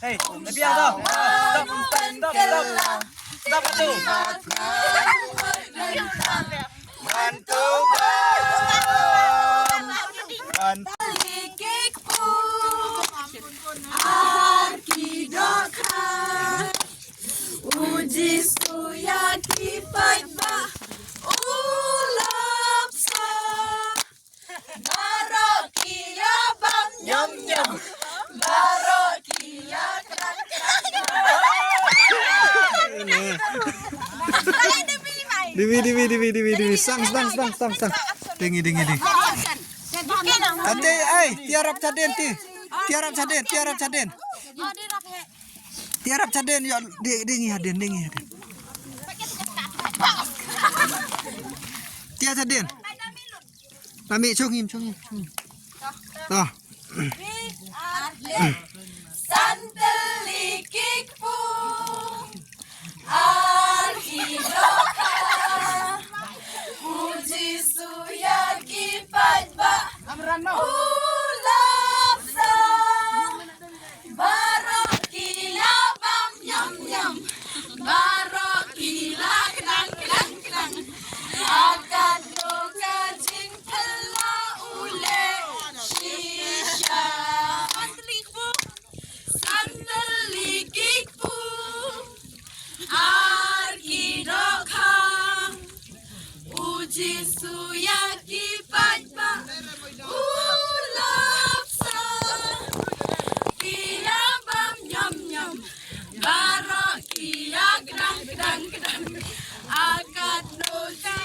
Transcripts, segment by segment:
Hei, biar dah. Stop tu. Bantu bam. Uji suyaki pagba ulap sa barokia bam nyam nyam barokia kran Divi, sang. Dengi. Ate, tiarap caden. Tiarap caden, ya, dengi haden. Tiarap caden. Kami cungim. Toh. santelikik pu arkidoka uji suyaki pagba ulap sa barokia bam nyam nyam barokia klang akan doka jing pela ule shisha santelikik pu arkidoka uji suyaki pagba ulap sa kia bam nyam nyam barokia gedang akad doka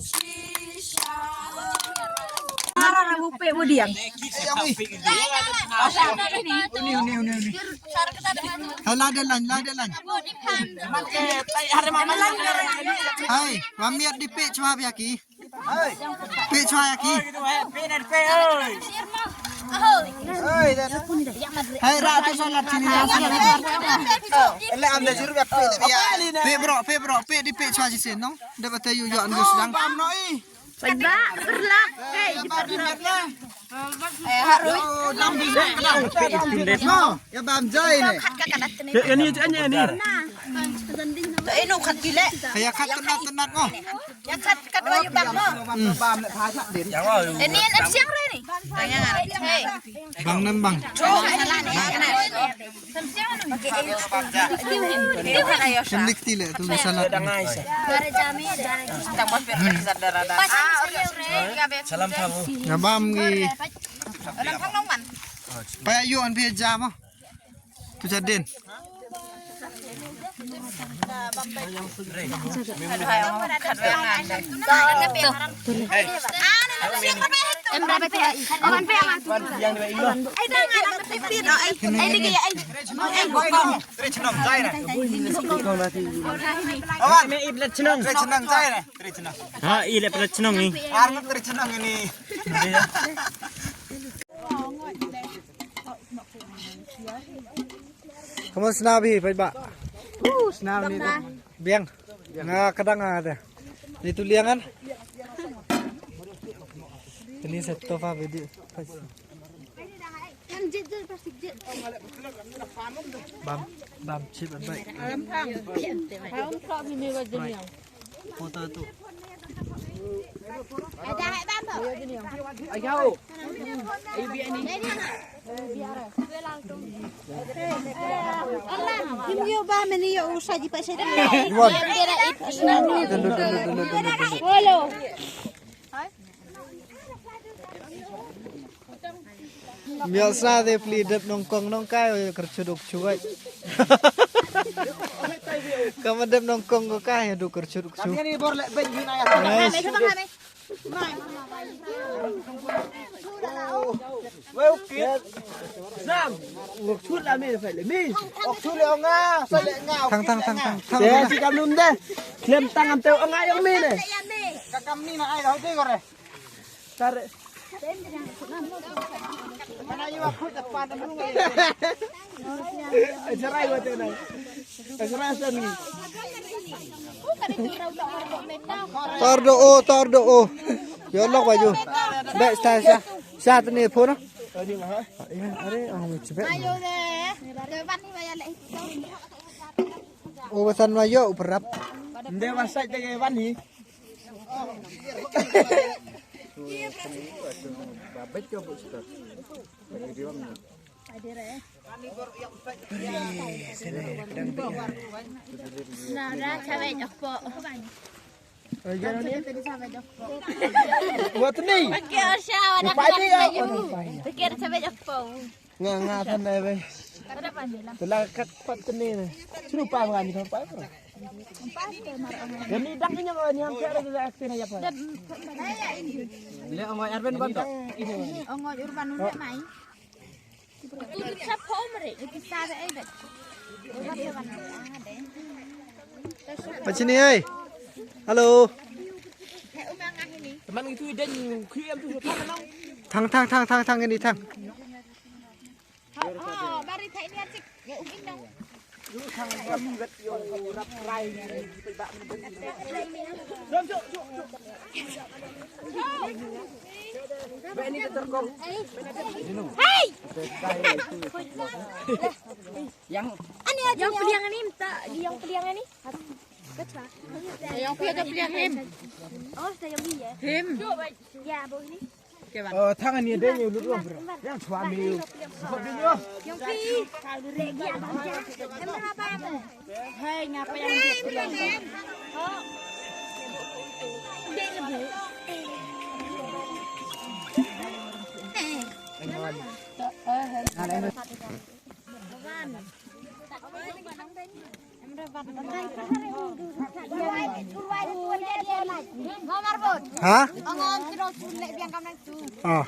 shisha Ladalan. Hai, mamiat di pe chua yaki. Pe chua yaki. Hai, ratu salat sini. Pe bro, pe di pe chua sini no. Dapat tayu yo angus sedang. Pagba, berlak, Ya bam jai ni. Kayak kat tenat mo. ini yang siang ni. Bang nembang. Semlik tile tu salat. Salam kamu. Ngabam gi. Paya yu an pia jam mo. Tu jaden. Kamu senabi, Pak Ba? Senabi ni. Biang. Nga kadang ada. Itu liangan. Ini satu apa video? Bam chip baik. Foto tu. Ada hai bam tu. Ayo. Ayo biar ni. Allah, himyo ba meni yo usah di pasal tu. Iwan. Follow. Biasa deh beli dep nongkong kai kercuduk cuy. Kamu dep nongkong kok kai duk kercuduk cuy. Ini boleh benjin ayah. Well, kid. Sam, một chút là mình phải lấy mi. Một chút là ông nga, sao lại ngào? Thằng. Để chị cầm luôn đây. Liêm tăng làm tiêu ông ai ông mi này. Các cầm ni là ai đó thế rồi này. Ta đấy. Mana yêu aku depan kamu ngai. Cerai buat ini. Cerai seni. Tor do. Yo lok baju. Dek sa ni pun. Are ang cepet. Ayo deh. Depan ni bayar lek. Oh pesan wayo berap. Dia masak jaga wan ni. Nah, dah cabai jokpo. Buat ni. Pakai osha ada baju. Pakai cabai jokpo. Nga thân này về. Ada panjang. Telah kat pat ni ni. Suruh pa ngan ni pa. Yang ni dak ni yang kira ada aksi aja pa. Le ongoy Arben bantu. Ongoy urban udah mai. Itu bisa pomre, itu sada ada. Macam ni ai. Halo. Teman itu dan kiam tu Thang ini thang. Oh, bari thay ni cik. Ya ungin dong. Hai. Yang peliang ini minta, yang peliang ini. Yang peliang him. Oh, saya yang dia. Him. Ya, bu ini. Thang ni dia ni lu yang suami. Yang pi. Ya, bang. Emang apa? Hai, ngapa yang dia peliang? Oh. Dia lebih. Hah? Oh.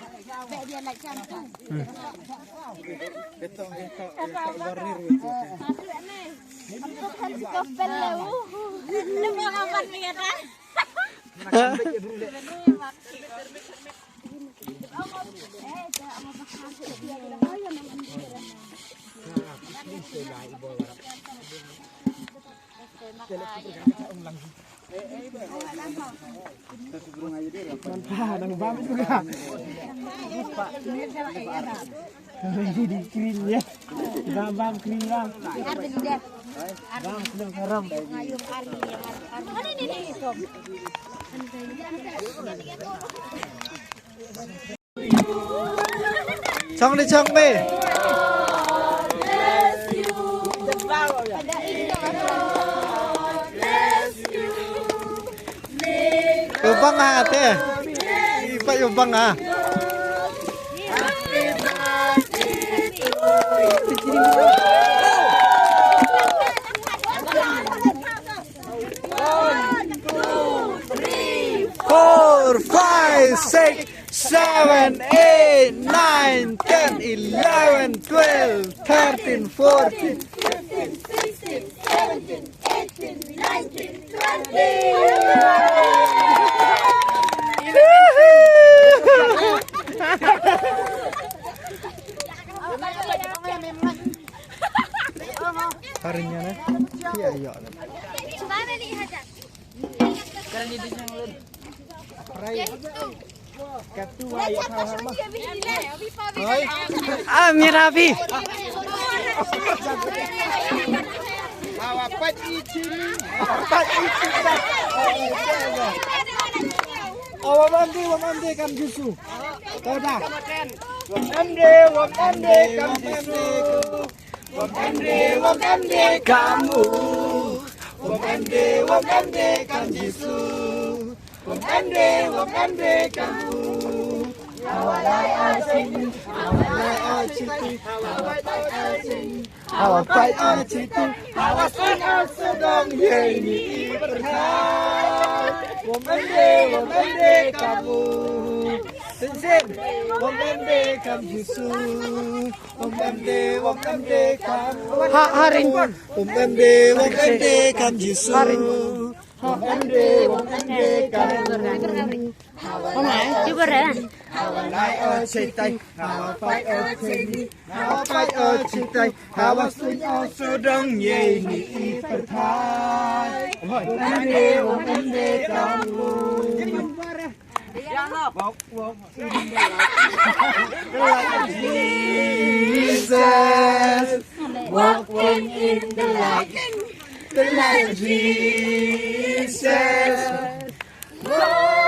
Nang bam juga. Jadi kering ya. Bam kering bam. Bam kering haram. Chong đi chong đi. Ubang ate. Ipa ubang ah. Four, 5, 6, 7, 8, 9, 10, 11, 12, 13, 14, 15, 16, 17, 18, 19, 20. Harinya nih, iya iya. Mana nih hajat? Kan di desa ngulun. Rai. Ketua ya Amir Abi. Bawa pat icin. Wamande kam jusu. Tahu dah. Wamande kam jusu. Wamande kamu. Wamande kam jusu. Wamande kamu. Awalai sedang ini berkah. Womende kamu. Sen, womende kamu Yesu. Womende kamu. Haring. Womende kamu Yesu. Womende kamu. Coba deh. Lại ở trên tay, hào phải ở trên đi, hào phải ở trên tay, hào ở xuống ở số đông nhẹ nhị phải thay. Hôm nay kamu. Jesus, walking in the light of Jesus. Walking.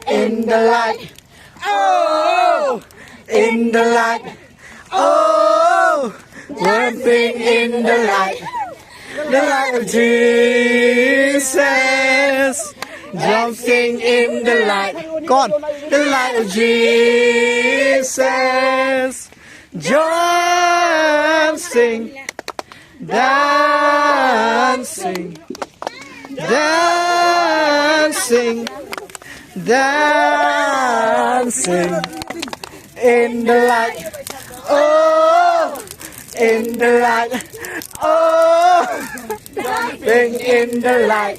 In the light, oh, in the light, oh, walking in the light of Jesus, jumping in the light, God, the light of Jesus. Dancing, dancing, dancing, dancing in the light. Oh, in the light. Oh, dancing in the light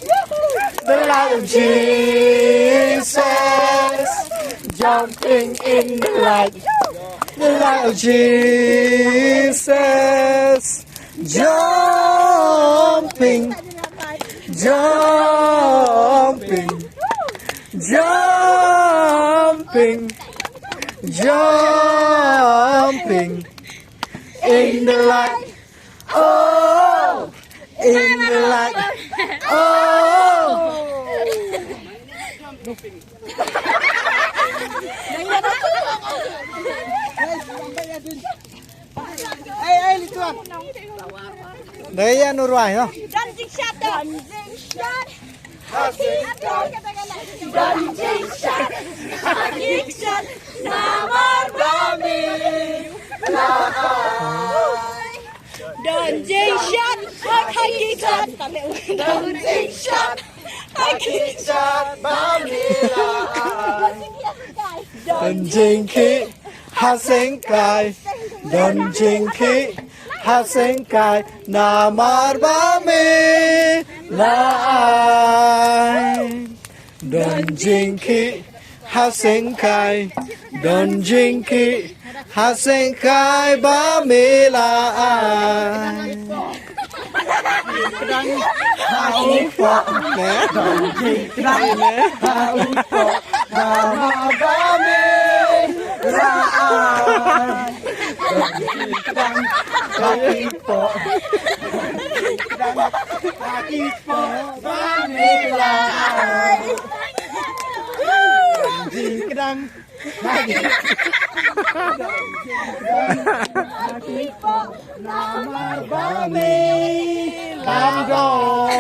of Jesus, jumping in the light of Jesus, jumping, jumping, jumping, jumping in the light. Oh, in the light. Oh. Đấy anh Nurwai không? Dancing shot. Dancing shot. Namar Bami. Dancing shot. Dancing shot. Dancing ki hasengkai, dancing ki hasengkai, namar bami lai. Dancing ki hasengkai, dancing ki hasengkai bami lai. Làm rồi